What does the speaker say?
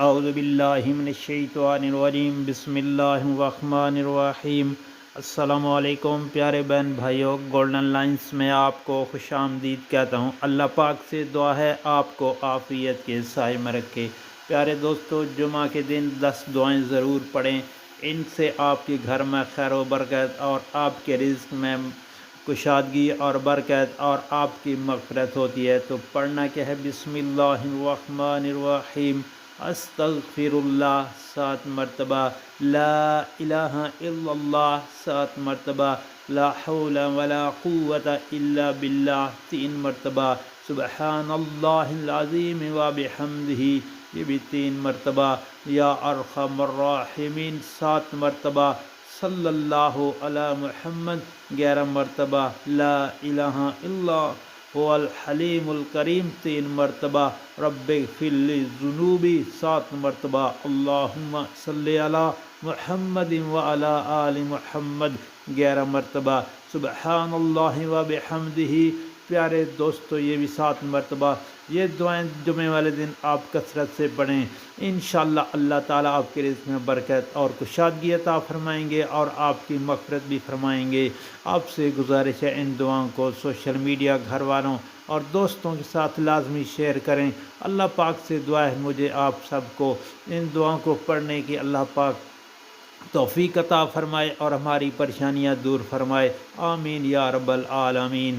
اعوذ باللہ من الشیطان الرجیم، بسم اللہ الرحمن الرحیم۔ السلام علیکم پیارے بہن بھائیوں، گولڈن لائنز میں آپ کو خوش آمدید کہتا ہوں۔ اللہ پاک سے دعا ہے آپ کو عافیت کے سائے میں رکھے۔ پیارے دوستو، جمعہ کے دن 10 دعائیں ضرور پڑھیں، ان سے آپ کے گھر میں خیر و برکت اور آپ کے رزق میں کشادگی اور برکت اور آپ کی مغفرت ہوتی ہے۔ تو پڑھنا کیا ہے؟ بسم اللہ الرحمن الرحیم، استغفر اللہ 7 مرتبہ، لا الہ الا اللہ 7 مرتبہ، لا حول ولا قوت الا باللہ 3 مرتبہ، سبحان اللہ العظیم و بحمدہ یہ بھی 3 مرتبہ، یا ارحم الراحمین 7 مرتبہ، صلی اللہ علی محمد 11 مرتبہ، لا الہ الا هو الحلیم الکریم 3 مرتبہ، رب اغفر لی ذنوبی 7 مرتبہ، اللہم صلی علی محمد وعلی آل محمد 11 مرتبہ، سبحان اللہ و بحمدہ۔ پیارے دوستو، یہ بھی 7 مرتبہ یہ دعائیں جمعے والے دن آپ کثرت سے پڑھیں، انشاءاللہ اللہ تعالیٰ آپ کے رزق میں برکت اور کشادگی عطا فرمائیں گے اور آپ کی مغفرت بھی فرمائیں گے۔ آپ سے گزارش ہے ان دعاؤں کو سوشل میڈیا، گھر والوں اور دوستوں کے ساتھ لازمی شیئر کریں۔ اللہ پاک سے دعا ہے مجھے آپ سب کو ان دعاؤں کو پڑھنے کی اللہ پاک توفیق عطا فرمائے اور ہماری پریشانیاں دور فرمائے، آمین یا رب العالمین۔